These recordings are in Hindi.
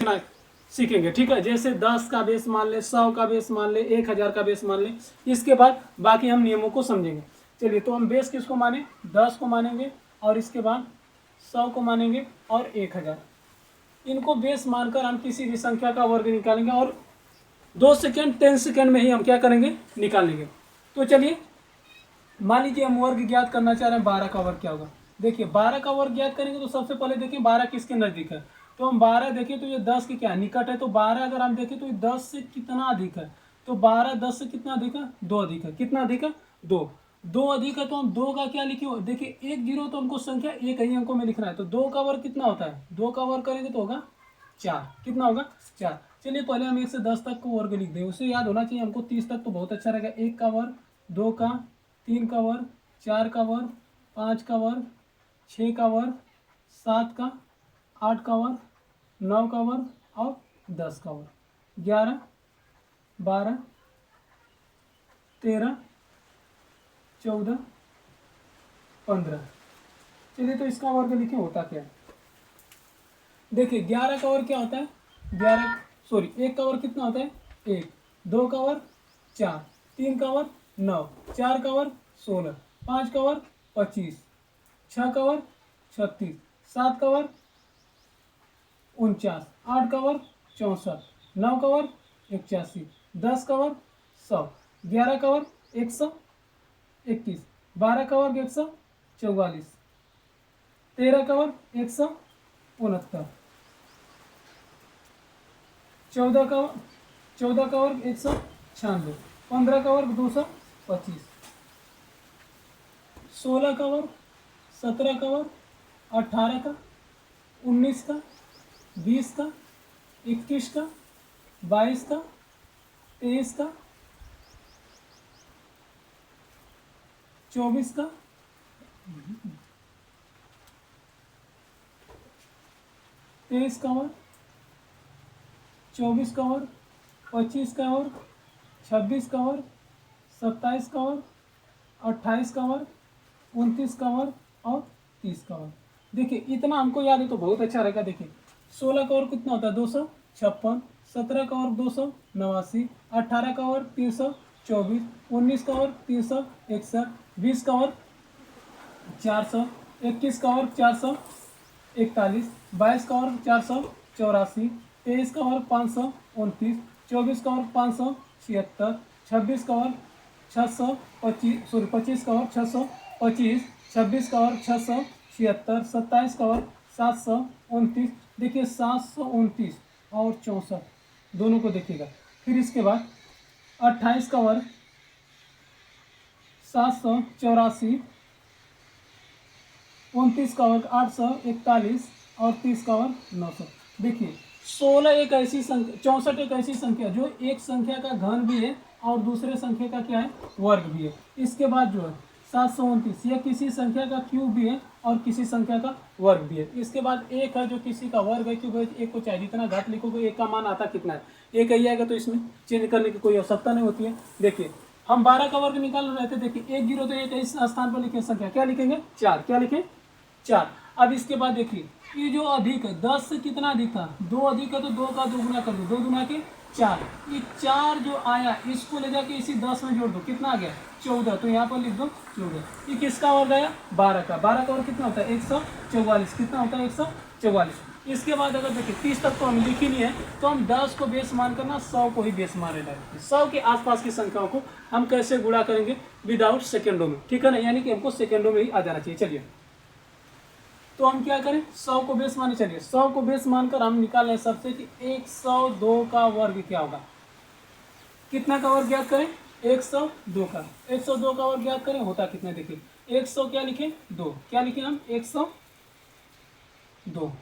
सीखेंगे। ठीक है, जैसे 10 का बेस मान ले, 100 का बेस मान ले, 1000 का बेस मान ले। इसके बाद बाकी हम नियमों को समझेंगे। चलिए, तो हम बेस किसको माने, 10 को मानेंगे, और इसके बाद 100 को मानेंगे और 1000। इनको बेस मानकर हम किसी भी संख्या का वर्ग निकालेंगे, और 2 सेकेंड 10 सेकेंड में ही हम क्या करेंगे, निकालेंगे। तो चलिए, मान लीजिए हम वर्ग ज्ञात करना चाह रहे हैं, 12 का वर्ग क्या होगा। देखिए, 12 का वर्ग ज्ञात करेंगे तो सबसे पहले देखिए 12 किसके नजदीक है। तो हम 12 देखें तो ये 10 के क्या निकट है। तो 12 अगर हम देखें तो ये 10 से कितना अधिक है। तो 12 10 से कितना अधिक है, 2 अधिक है। कितना अधिक है, 2 अधिक है। तो हम 2 का क्या लिखे, देखिए 1 0 तो हमको संख्या एक ही अंकों में लिखना है। तो 2 का वर्ग कितना होता है, 2 का वर्ग करेंगे तो होगा 4। कितना होगा, 4। चलिए, पहले हम 1 से 10 तक को वर्ग लिख दें, उसे याद होना चाहिए हमको। 30 तक तो बहुत अच्छा रहेगा। 1 का वर्ग, 2 का, 3 का वर्ग, 4 का वर्ग, 5 का वर्ग, 6 का वर्ग, 7 का, 8 का वर्ग, 9 का वर्ग और 10 का वर्ग, 11, 12, 13, 14, 15। चलिए, तो इसका वर्ग लिखें, होता क्या है। देखिए, 11 का वर्ग क्या होता है, 1 का वर्ग कितना होता है, 1, 2 का वर्ग 4, 3 का वर्ग 9, 4 का वर्ग 16, 5 का वर्ग 25, 6 का वर्ग 36, 7 का वर्ग 49, 8 का वर्ग 64, 9 का वर्ग 81, 10 का वर्ग 100, 11 का वर्ग 121, 12 का वर्ग 144, 13 का वर्ग 169, 14 का वर्ग 196, 15 का वर्ग 225, 16 का वर्ग, 17 का वर्ग, 18 का, 19 का, 20 का, 21 का, 22 का, 23 का, 24 का, 23 का वर्ग, 24 का वर्ग, 25 का वर्ग, 26 का वर्ग, 27 का वर्ग, 28 का वर्ग, 29 का वर्ग और 30 का वर्ग। देखिए, इतना हमको याद है तो बहुत अच्छा रहेगा। देखिए, 16 का वर्ग कितना होता है, 256, 17 का वर्ग 289, 18 का वर्ग 324, 19 का वर्ग 361, 20 का वर्ग 400, 21 का वर्ग 441, 22 का वर्ग 484, 23 का वर्ग 529, 24 का वर्ग 576, 26 का वर्ग 25 का वर्ग 625, 26 का वर्ग 676, 27 का वर्ग 729। देखिए, 729 और 64 दोनों को देखिएगा। फिर इसके बाद 28 का वर्ग 784, 29 का वर्ग 841 और 30 का वर्ग 900। देखिए, 16 एक ऐसी संख्या, 64 एक ऐसी संख्या जो एक संख्या का घन भी है और दूसरे संख्या का क्या है, वर्ग भी है। इसके बाद जो है 729, यह किसी संख्या का क्यूब भी है और किसी संख्या का वर्ग भी है। इसके बाद एक है जो किसी का वर्ग है, क्यूब है। एक को चाहे जितना घात लिखोगे, एक का मान आता कितना है, एक ही आएगा, तो इसमें चेंज करने की कोई आवश्यकता नहीं होती है। देखिए, हम 12 का वर्ग निकाल रहे थे। देखिए, 1 0 तो एक इस स्थान पर लिखे संख्या, क्या लिखेंगे, 4। क्या लिखें, 4। अब इसके बाद देखिए, ये जो अधिक है, 10 से कितना अधिक था, 2 अधिक है। तो 2 का 2 गुना कर दो, 2 गुना के 4। ये 4 जो आया, इसको ले जाके इसी 10 में जोड़ दो, कितना आ गया, 14। तो यहाँ पर लिख दो 14। ये किसका वर्ग आया, 12 का। 12 का वर्ग कितना होता है, 144। कितना होता है, 144। इसके बाद अगर देखिए 30 तक तो हम लिख ही नहीं है, तो हम 10 को बेस मान करना, 100 को ही बेस माने डालेंगे। 100 के आसपास की संख्याओं को हम कैसे गुणा करेंगे, विदाउट सेकेंडों में। ठीक है ना, यानी कि हमको सेकेंडों में ही आ जाना चाहिए। चलिए, तो हम क्या करें, 100 को बेस माने। चलिए, 100 को बेस मानकर हम निकाल रहे सबसे कि 102 का वर्ग क्या होगा। कितना का वर्ग ज्ञात करें, 102 का। 102 का वर्ग ज्ञात करें, होता कितना, देखिए 100 क्या लिखे, 2। क्या लिखे हम, 102।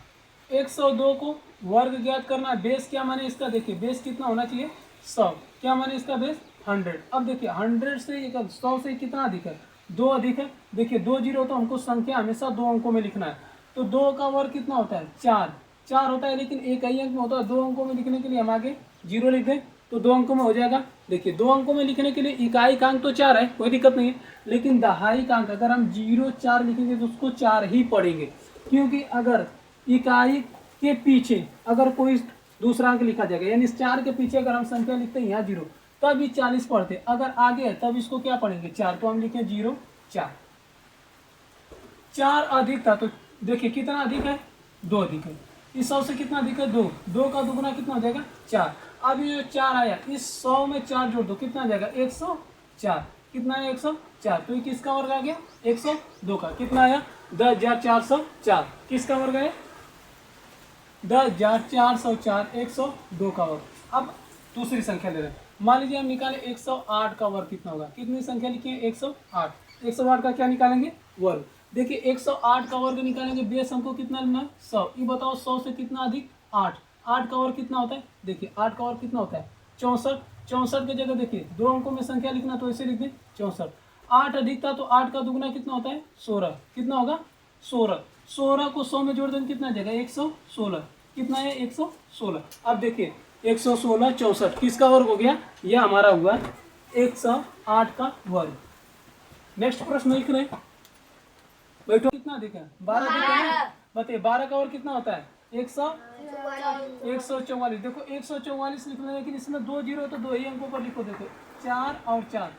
102 को वर्ग ज्ञात करना है। बेस क्या माने इसका, देखिए बेस कितना होना चाहिए, 100। क्या माने इसका बेस, 100। अब देखिए 100 से 100 से कितना अधिक है, 2 अधिक है। देखिए 2 0 तो हमको संख्या हमेशा 2 अंकों में लिखना है। तो 2 का वर्ग कितना होता है, 4 होता है, लेकिन एक ही अंक में होता है। 2 अंकों में लिखने के लिए हम आगे 0 लिख दें तो 2 अंकों में हो जाएगा। देखिए 2 अंकों में लिखने के लिए इकाई का अंक तो 4 है, कोई दिक्कत नहीं है, लेकिन दहाई का अंक अगर हम 0 4 लिखेंगे तो उसको 4 ही पढ़ेंगे, क्योंकि अगर इकाई के पीछे अगर कोई दूसरा अंक लिखा जाएगा, यानी इस 4 के पीछे अगर हम संख्या लिखते हैं यहाँ 0 तब ये 40 पढ़ते, अगर आगे है तब इसको क्या पढ़ेंगे 4, तो हम लिखें 0 4। 4 अधिक था तो देखिए कितना अधिक है 2 अधिक है, इस 100 से कितना अधिक है 2, 2 का दुगुना कितना हो जाएगा 4। अब ये 4 आया, इस 100 में 4 जोड़ दो कितना आ जाएगा 104, कितना है 104, तो ये किसका वर्ग आ गया 102 का, कितना आया 10,404, किसका वर्ग है 10,404, 102 का वर्ग। अब दूसरी संख्या ले रहे हैं, मान लीजिए हम निकाले 108 का वर्ग कितना होगा, कितनी संख्या लिखी है 108, 108 का क्या निकालेंगे वर्ग। देखिए 108 का वर्ग निकालेंगे, बेस हमको कितना लेना है 100, ये बताओ 100 से कितना अधिक 8, 8 का वर्ग कितना होता है, देखिए 8 का वर्ग कितना होता है 64, 64 की जगह देखिए 2 अंकों में संख्या लिखना तो ऐसे लिख दें 64, 8 अधिक था तो 8 का दुगुना कितना होता है 16, कितना होगा 16, 16 को 100 में जोड़ देंगे कितना जाएगा 116, कितना है 116। अब देखिए 116 64 किसका वर्ग हो गया, यह हमारा हुआ 108 का वर्ग। नेक्स्ट प्रश्न लिख रहे हैं, बैठो कितना अधिक है 12 अधिक है ना, बताइए 12 का वर्ग कितना होता है 144, देखो 144 लिखना है, लेकिन इसमें 2 जीरो है तो 2 ही अंकों पर लिखो, देखो 4 और 4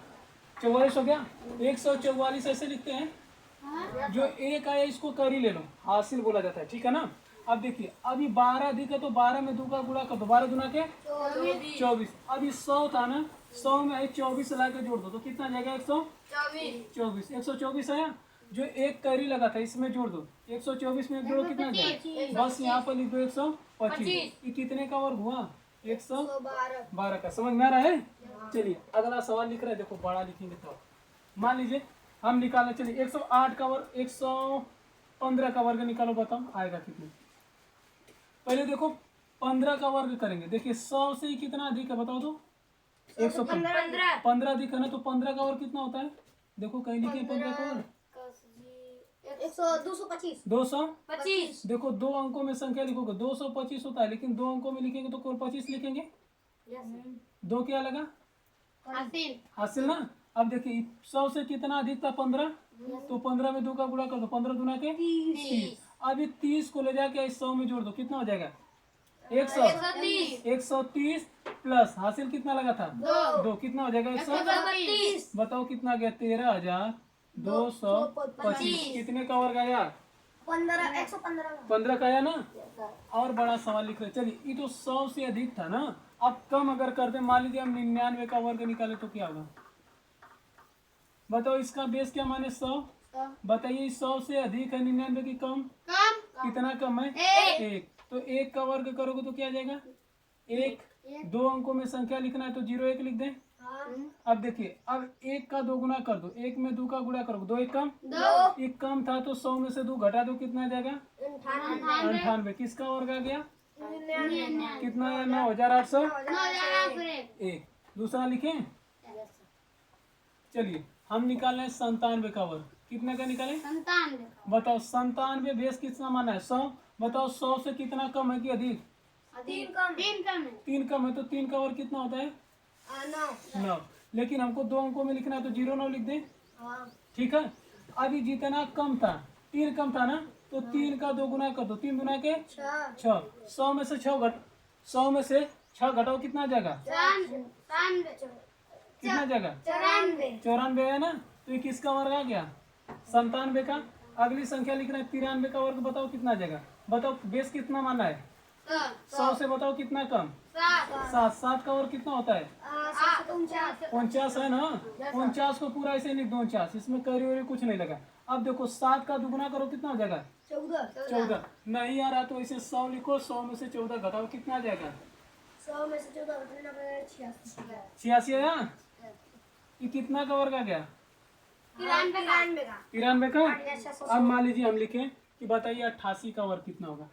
44 हो गया, 144 ऐसे लिखते हैं, जो एक आया इसको कर ही ले लो, हासिल बोला जाता है, ठीक है ना। अब देखिए अभी 12 अधिक है तो 12 में 2 का गुणा कर दो, 12 दुना के 24, अभी 100 था ना, 100 में 24 ला के जोड़ दो तो कितना जाएगा 124, 124 आया, जो एक कैरी लगा था इसमें जोड़ दो, 124 में जोड़ो कितना जाएगा, बस यहाँ पर लिख दो 125, ये कितने का वर्ग हुआ 112 का, समझ में आ रहा है। चलिए अगला सवाल लिख रहे हैं, देखो बड़ा लिखेंगे तो मान लीजिए हम निकालना, चलिए 108 का वर्ग 115 का वर्ग निकालो, बताओ आएगा कितने। पहले देखो 15 का वर्ग करेंगे, देखिए 100 से कितना अधिक है बताओ तो 115, 15 अधिक है ना, तो 15 का वर्ग कितना होता है, देखो कहीं लिखे 15 का वर्ग 225, देखो 2 अंकों में संख्या लिखोगे 225 होता है, लेकिन 2 अंकों में लिखेंगे तो केवल 25 लिखेंगे, 2 क्या लगा हासिल ना। अब देखिए 100 से कितना अधिक था 15, तो 15 में 2 का गुणा कर दो, 15 दुना के 30, अब ये 30 को ले जाके इस 100 में जोड़ दो, कितना हो जाएगा 130 प्लस हासिल कितना लगा था 2, कितना हो जाएगा 132, बताओ कितना गया 13,225, कितने का वर्ग आया 15 का आया ना। और बड़ा सवाल लिख रहे, चलिए ये तो 100 से अधिक था ना, अब कम अगर करते, मान लीजिए हम 99 का वर्ग निकाले तो क्या होगा, बताओ इसका बेस क्या माने 100, बताइए 100 से अधिक है 99 की कम, कितना कम है 1, तो 1 का वर्ग करोगे तो क्या आ जाएगा 1, 2 अंकों में संख्या लिखना है तो 0 1 लिख दें। अब देखिए अब 1 का 2 गुना कर दो, 1 में 2 का गुणा करो, 2 1 कम, 1 कम था तो 100 में से 2 घटा दो, कितना आ जाएगा 98, किसका वर्ग आ गया कितना है 9,801। दूसरा लिखें, चलिए हम निकाल रहे हैं 97 का वर्ग, कितने का निकाले 97, बताओ 97 बेस कितना माना है 100, बताओ 100 से कितना कम है कि अधिक, 3 कम है, 3 कम है, तो 3 का वर्ग कितना होता है 9, लेकिन हमको 2 अंकों में लिखना है तो 0 9 लिख दें, ठीक है। अभी जितना कम था 3 कम था ना, तो 3 का 2 गुना कर दो, 3 गुना के 6, 100 में से 100 में से 6 घटाओ, कितना आ जाएगा कितना जाएगा 94 है ना, तो ये किसका वर्ग आ गया 97 का। अगली संख्या लिखना है 93 का वर्ग, बताओ कितना आ जाएगा, बताओ बेस कितना माना है 100 से, बताओ कितना कम 7, 7 का वर्ग कितना होता है 49 है ना, 49 को पूरा ऐसे लिख दो 49, इसमें करी वरी कुछ नहीं लगा। अब देखो 7 का दुगुना करो, कितना हो जाएगा 14, नहीं आ रहा तो इसे 100 लिखो, 100 में से 14 घटाओ, कितना आ जाएगा 86 है ना, ये कितना का वर्ग आ गया 93 का। अब मान लीजिए हम लिखें कि बताइए 88 का वर्ग कितना होगा,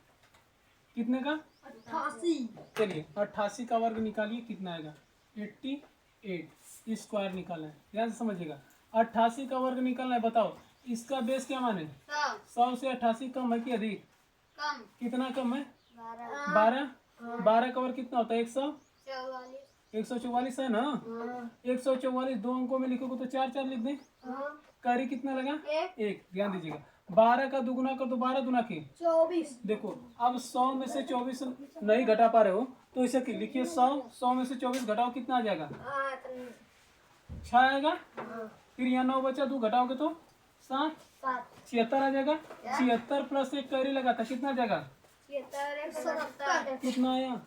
कितने का 88, चलिए 88 का वर्ग निकालिए, कितना आएगा 88, स्क्वायर निकालना है, ध्यान से समझिएगा 88 का वर्ग निकालना है। बताओ इसका बेस क्या माने 100 से 88 कम है कि अधिक, कितना कम है 12, 12 का वर्ग कितना होता है 144 है ना, 144 2 अंकों में लिखोगे तो 4 4 लिख दें, कार्य कितना लगा 1, ध्यान दीजिएगा 12 का दुगुना कर दो, 12 दुना की 24 देखो। अब 100 में से 24 नहीं घटा पा रहे हो तो इसे लिखिए 100 में से 24 घटाओ, कितना आ जाएगा? 6 आएगा। फिर यहाँ 9 बचा, 2 घटाओगे तो 7, 76 आ जाएगा। 76 प्लस 1 कैरी लगा था, कितना आ जाएगा? कितना आया?